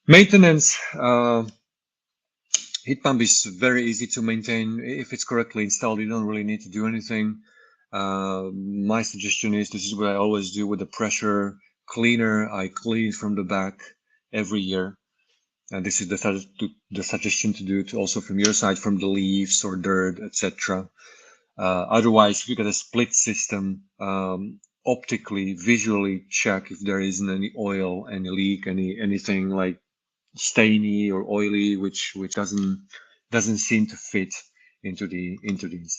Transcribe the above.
Maintenance. Heat pump is very easy to maintain. If it's correctly installed, you don't really need to do anything. My suggestion is, this is what I always do with the pressure cleaner. I clean from the back every year. And this is the suggestion to do it also from your side, from the leaves or dirt, etc. Otherwise, if you get a split system, optically, visually check if there isn't any oil, any leak, anything like stainy or oily, which doesn't seem to fit into the